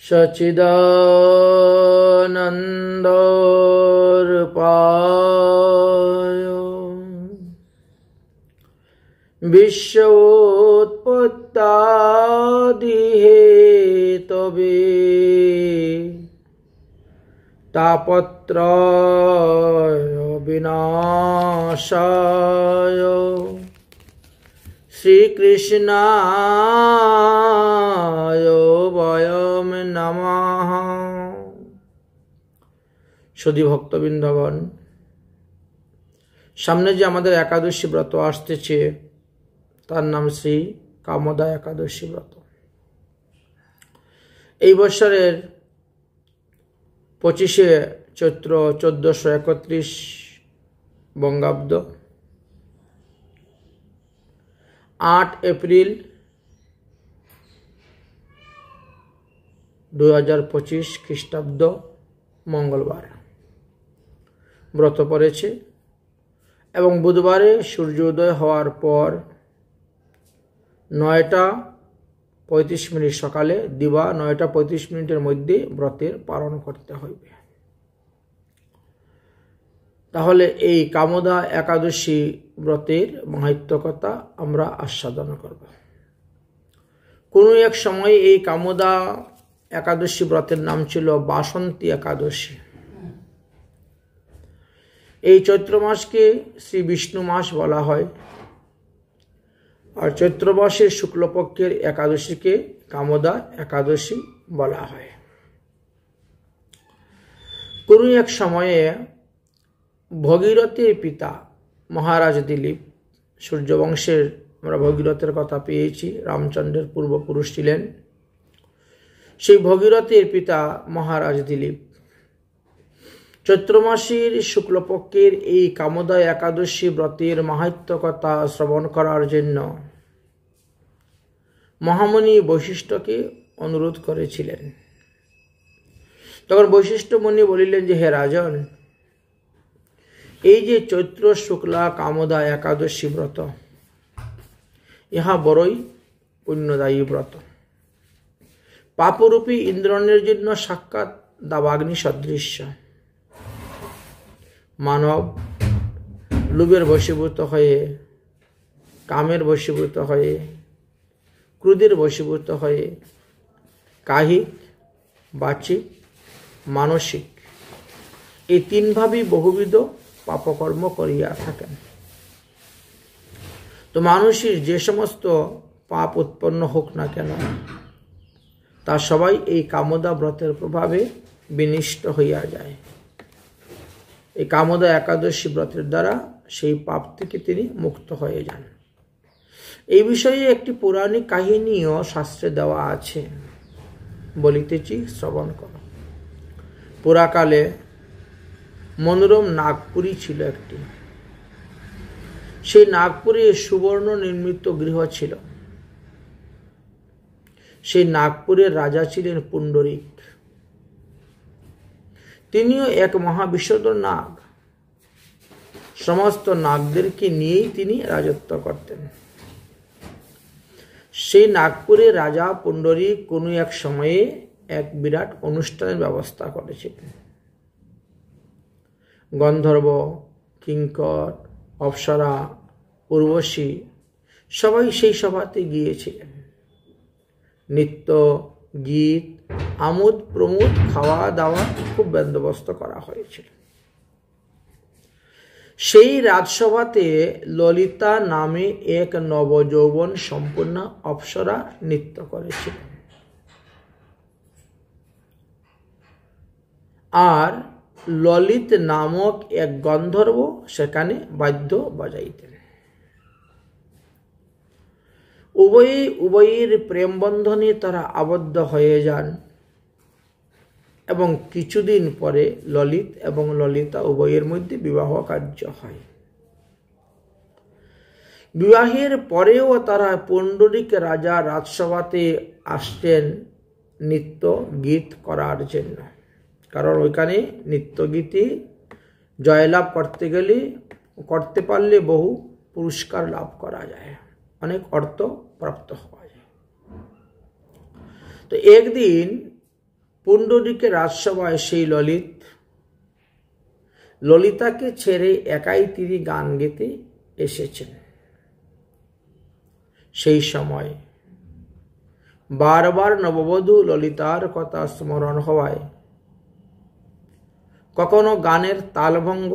सच्चिदानन्दरूपाय विश्वोत्पत्त्यादिहेतवे तापत्रय विनाशाय श्रीकृष्णाय वयं नमः। সদী ভক্তবৃন্দগণ, সামনে যে আমাদের একাদশী ব্রত আসতেছে তার নাম শ্রী কামদা একাদশী ব্রত। এই বছরের 25শে চৈত্র 1431 বঙ্গাব্দ, 8 এপ্রিল 2025 খ্রিস্টাব্দ মঙ্গলবার ব্রত পড়েছে এবং বুধবারে সূর্যোদয় হওয়ার পর 9:35 সকালে দিবা 9:35 মধ্যে ব্রতের পালন করতে হইবে। তাহলে এই কামদা একাদশী ব্রতের মাহাত্ম্য কথা আমরা আস্বাদন করব। কোনো এক সময় এই কামদা একাদশী ব্রতের নাম ছিল বাসন্তী একাদশী। এই চৈত্র মাসকে শ্রী বিষ্ণু মাস বলা হয়, আর চৈত্র মাসের শুক্লপক্ষের একাদশীকে কামদা একাদশী বলা হয়। কোনো এক সময়ে ভগীরথের পিতা মহারাজ দিলীপ, সূর্যবংশের আমরা ভগীরথের কথা পেয়েছি, রামচন্দ্রের পূর্বপুরুষ ছিলেন। সেই ভগীরথের পিতা মহারাজ দিলীপ চৈত্র মাসের শুক্লপক্ষের এই কামদা একাদশী ব্রতের মাহাত্ম্য কথা শ্রবণ করার জন্য মহামুনি বৈশিষ্ট্যকে অনুরোধ করেছিলেন। তখন বৈশিষ্ট্য মুনি বলিলেন যে, হে রাজন, এই যে চৈত্র শুক্লা কামদা একাদশী ব্রত, ইহা বড়ই পুণ্যদায়ী ব্রত। পাপরূপী ইন্দ্রনের জন্য সাক্ষাৎ দাবাগ্নি সদৃশ্য। মানব লোভের বশীভূত হয়ে, কামের বশীভূত হয়ে, ক্রোধের বশীভূত হয়ে কায়িক, বাচিক, মানসিক এই তিনভাবেই বহুবিধ পাপকর্ম করিয়া থাকেন। তো মানুষের যে সমস্ত পাপ উৎপন্ন হোক না কেন, তা সবাই এই কামদা ব্রতের প্রভাবে বিনষ্ট হইয়া যায়। এই কামদা একাদশী ব্রতের দ্বারা সেই পাপ থেকে তিনি মুক্ত হয়ে যান। এই বিষয়ে একটি পৌরাণিক কাহিনীও শাস্ত্রে দেওয়া আছে, বলিতেছি, শ্রবণ করো। পুরাকালে মনোরম নাগপুরী ছিল একটি। সেই নাগপুরে সুবর্ণ নির্মিত গৃহ ছিল। সেই নাগপুরের রাজা ছিলেন পুণ্ডরিক। তিনিও এক মহাবিশ্বধর নাগ। সমস্ত নাগদেরকে নিয়েই তিনি রাজত্ব করতেন। সেই নাগপুরের রাজা পুণ্ডরিক কোনো এক সময়ে এক বিরাট অনুষ্ঠানের ব্যবস্থা করেছিলেন। গন্ধর্ব, কিঙ্কর, অপ্সরা, উর্বশী সবাই সেই সভাতে গিয়েছিলেন। নৃত্য, গীত, আমোদ প্রমোদ, খাওয়া দাওয়া খুব বন্দোবস্ত করা হয়েছিল। সেই রাজসভাতে ললিতা নামে এক নবযৌবন সম্পূর্ণ অপ্সরা নৃত্য করেছিলেন। আর ললিত নামক এক গন্ধর্ব সেখানে বাদ্য বাজাইতেন। উভয়ের প্রেম বন্ধনে তারা আবদ্ধ হয়ে যান এবং কিছুদিন পরে ললিত এবং ললিতা উভয়ের মধ্যে বিবাহ কার্য হয়। বিবাহের পরেও তারা পুণ্ডরিক রাজা রাজসভাতে আসছেন নৃত্য গীত করার জন্য। কারণ ওইখানে নৃত্য গীতে জয়লাভ করতে পারলে বহু পুরস্কার লাভ করা যায়, অনেক অর্থ প্রাপ্ত হওয়া যায়। তো একদিন পুণ্ডরীকের রাজসভায় সেই ললিতাকে ছেড়ে একাই তিনি গান গেতে এসেছেন। সেই সময় বারবার নববধূ ললিতার কথা স্মরণ হওয়ায় কখনো গানের তালভঙ্গ,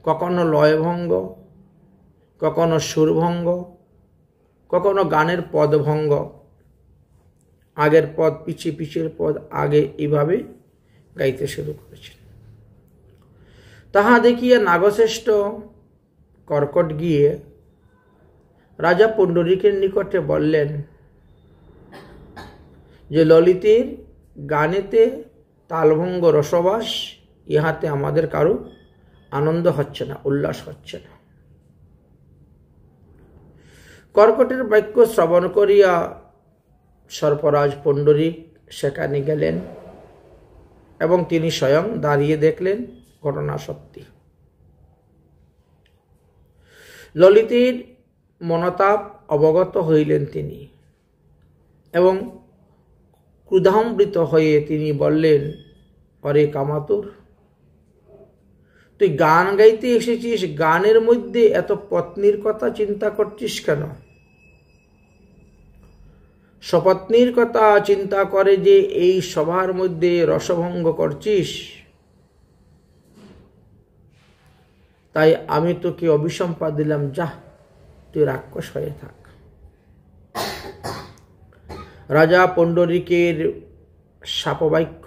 কখনো লয়ভঙ্গ, কখনো সুরভঙ্গ, কখনো গানের পদভঙ্গ, আগের পদ পিছের পদ আগে, এইভাবে গাইতে শুরু করেছেন। তাহা দেখিয়া নাগশ্রেষ্ঠ কর্কট গিয়ে রাজা পুণ্ডরীকের নিকটে বললেন যে ললিতের গানেতে তালভঙ্গ রসবাস, ইহাতে আমাদের কারো আনন্দ হচ্ছে না, উল্লাস হচ্ছে না। কর্কটের বাক্য শ্রবণ করিয়া সর্পরাজ পুণ্ডরীক সেখানে গেলেন এবং তিনি স্বয়ং দাঁড়িয়ে দেখলেন ঘটনা সত্যি। ললিতের মনতাপ অবগত হইলেন তিনি এবং ক্রোধামৃত হয়ে তিনি বললেন, অরে কামাতুর, তুই গান গাইতে এসেছিস, গানের মধ্যে এত পত্নীর কথা চিন্তা করছিস কেন? সপত্নীর কথা চিন্তা করে যে এই সভার মধ্যে রসভঙ্গ করছিস, তাই আমি তোকে অভিসম্পা দিলাম, যা তুই রাক্ষস হয়ে থাক। রাজা পুণ্ডরীকের শাপবাক্য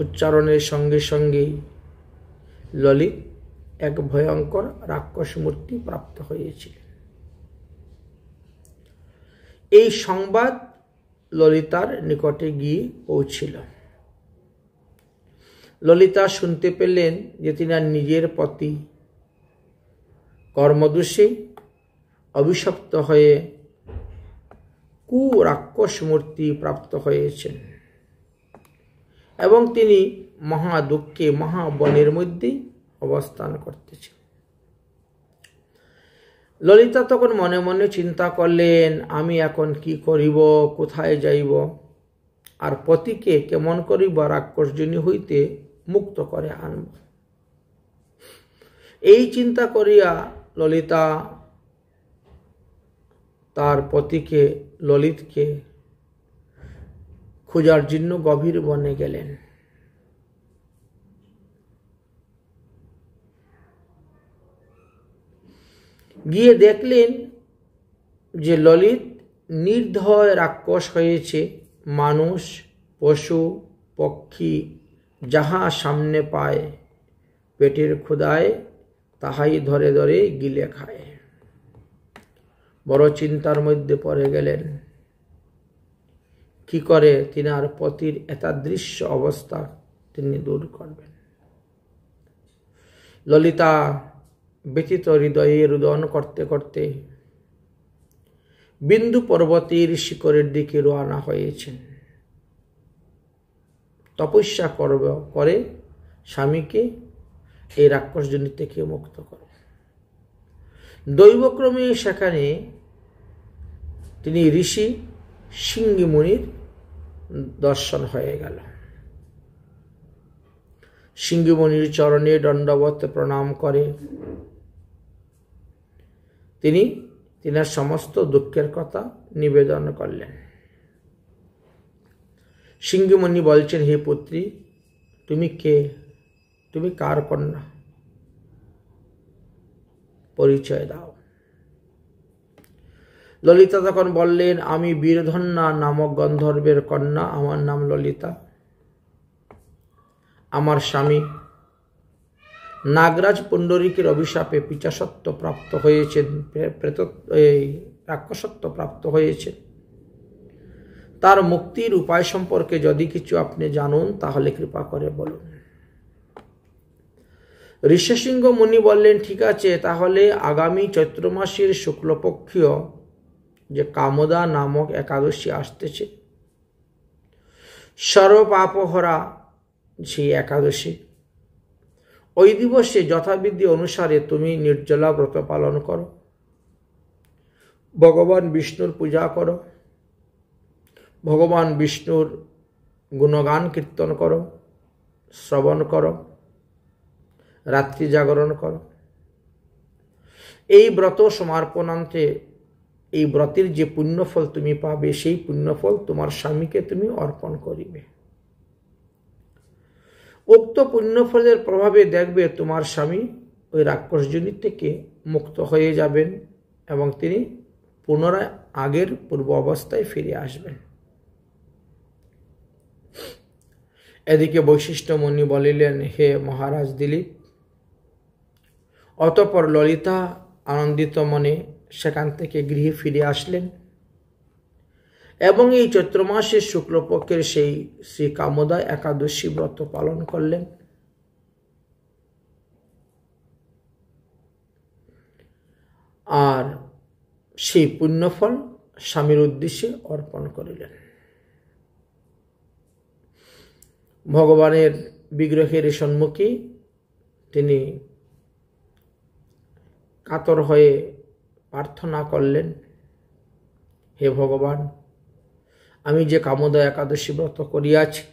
উচ্চারণের সঙ্গে সঙ্গেই ললিত এক ভয়ঙ্কর রাক্ষস মূর্তি প্রাপ্ত হয়েছিল। এই সংবাদ ললিতার নিকটে গিয়ে পৌঁছিল। ললিতা শুনতে পেলেন যে তিনার নিজের পতি কর্মদোষে অভিশপ্ত হয়ে রাক্ষস মূর্তি প্রাপ্ত হয়েছেন এবং তিনি মহা দুঃখে মহাবনের মধ্যে অবস্থান করতেছেন। ললিতা তখন মনে মনে চিন্তা করলেন, আমি এখন কি করিব, কোথায় যাইব, আর পতিকে কেমন করিব রাক্ষসজনী হইতে মুক্ত করে আনব। এই চিন্তা করিয়া ললিতা তার পতিকে ললিতকে খোঁজার জন্য গভীর বনে গেলেন। গিয়ে দেখলেন যে ললিত নির্দয় রাক্ষস হয়েছে, মানুষ, পশু, পক্ষী যাহা সামনে পায় পেটের ক্ষুধায় তাহাই ধরে ধরে গিলে খায়। বড় চিন্তার মধ্যে পড়ে গেলেন, কি করে তিনার পতির এতাদৃশ্য অবস্থা তিনি দূর করবেন। ললিতা ব্যথিত হৃদয়ে রুদন করতে করতে বিন্দু পর্বতের শিখরের দিকে রওনা হয়েছেন। তপস্যা করে স্বামীকে এই রাক্ষসজনী থেকে মুক্ত করে। দৈবক্রমে সেখানে তিনি ঋষি সিঙ্গি মুনির দর্শন হয়ে গেল। সিঙ্গি মুনির চরণে দণ্ডবত প্রণাম করে তিনি তিনার সমস্ত দুঃখের কথা নিবেদন করলেন। সিঙ্গি মুনি বলছেন, হে পুত্রী, তুমি কে? তুমি কার কন্যা? পরিচয় দাও। ললিতা তখন বললেন, আমি বীরধন্যা নামক গন্ধর্বের কন্যা, আমার নাম ললিতা। আমার স্বামী নাগরাজ পুণ্ডরীকের অভিশাপে পিচাসত্ব প্রাপ্ত হয়েছেন, রাক্ষসত্ব প্রাপ্ত হয়েছেন। তার মুক্তির উপায় সম্পর্কে যদি কিছু আপনি জানুন তাহলে কৃপা করে বলুন। ঋষ্যশৃঙ্গ মুনি বললেন, ঠিক আছে, তাহলে আগামী চৈত্র মাসের শুক্লপক্ষীয় যে কামদা নামক একাদশী আসতেছে, সর্বপাপহরা সেই একাদশী, ওই দিবসে যথাবিধি অনুসারে তুমি নির্জলা ব্রত পালন করো, ভগবান বিষ্ণুর পূজা করো, ভগবান বিষ্ণুর গুণগান কীর্তন করো, শ্রবণ করো, রাত্রি জাগরণ করো। এই ব্রত সমর্পণান্তে এই ব্রতের যে পুণ্যফল তুমি পাবে, সেই পুণ্যফল তোমার স্বামীকে তুমি অর্পণ করিবে। উক্ত পুণ্যফলের প্রভাবে দেখবে তোমার স্বামী ওই রাক্ষসযোনি থেকে মুক্ত হয়ে যাবেন এবং তিনি পুনরায় আগের পূর্ব অবস্থায় ফিরে আসবেন। এদিকে বৈশিষ্ট্যমুনি বলিলেন, হে মহারাজ দিলীপ। অতঃপর ললিতা আনন্দিত মনে সেখান থেকে গৃহে ফিরে আসলেন এবং এই চৈত্র মাসের শুক্লপক্ষের সেই শ্রী কামদা একাদশী ব্রত পালন করলেন। আর সেই পুণ্যফল স্বামীর উদ্দেশ্যে অর্পণ করিলেন। ভগবানের বিগ্রহের সম্মুখে তিনি কাতর হয়ে প্রার্থনা করলেন, হে ভগবান, আমি যে কামদা একাদশী ব্রত করিয়াছি,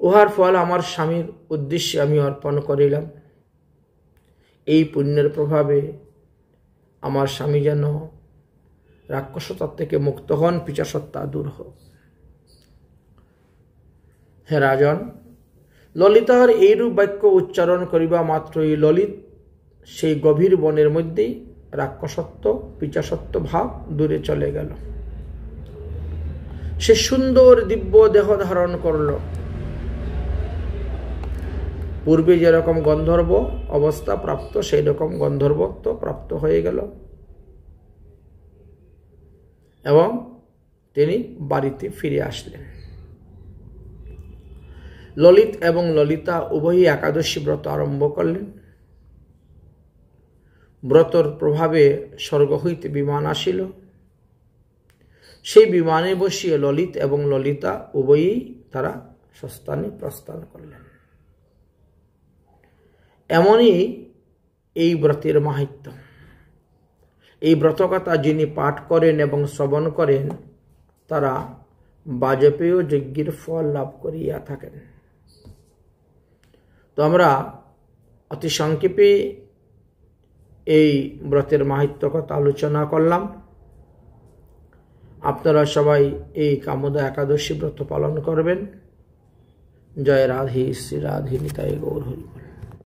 উহার ফল আমার স্বামীর উদ্দেশ্যে আমি অর্পণ করিলাম। এই পুণ্যের প্রভাবে আমার স্বামী যেন রাক্ষসতার থেকে মুক্ত হন, পিশাচত্বা দূর হোক। হে রাজন, ললিতার এইরূপ বাক্য উচ্চারণ করিবা মাত্রই ললিত সেই গভীর বনের মধ্যেই রাক্ষসত্ব পিশাচত্ব ভাব দূরে চলে গেল। সে সুন্দর দিব্য দেহ ধারণ করল। পূর্বে যেরকম গন্ধর্ব অবস্থা প্রাপ্ত, সেই রকম গন্ধর্বত্ব প্রাপ্ত হয়ে গেল এবং তিনি বাড়িতে ফিরে আসলেন। ললিত এবং ললিতা উভয়ই একাদশী ব্রত আরম্ভ করলেন। ব্রতর প্রভাবে স্বর্গ হইতে বিমান আসিল। সেই বিমানে বসিয়ে ললিত এবং ললিতা উভয়ই তারা স্বস্থানে প্রস্থান করলেন। এমনই এই ব্রতের মাহাত্ম্য। এই ব্রতকথা যিনি পাঠ করেন এবং শ্রবণ করেন, তারা বাজপেয় যজ্ঞের ফল লাভ করিয়া থাকেন। তো আমরা অতি সংক্ষেপে এই ব্রতের মাহাত্ম্য কথা আলোচনা করলাম। আপনারা সবাই এই কামদা একাদশী ব্রত পালন করবেন। জয় রাধে, শ্রী রাধে নিতাই গৌর হরি।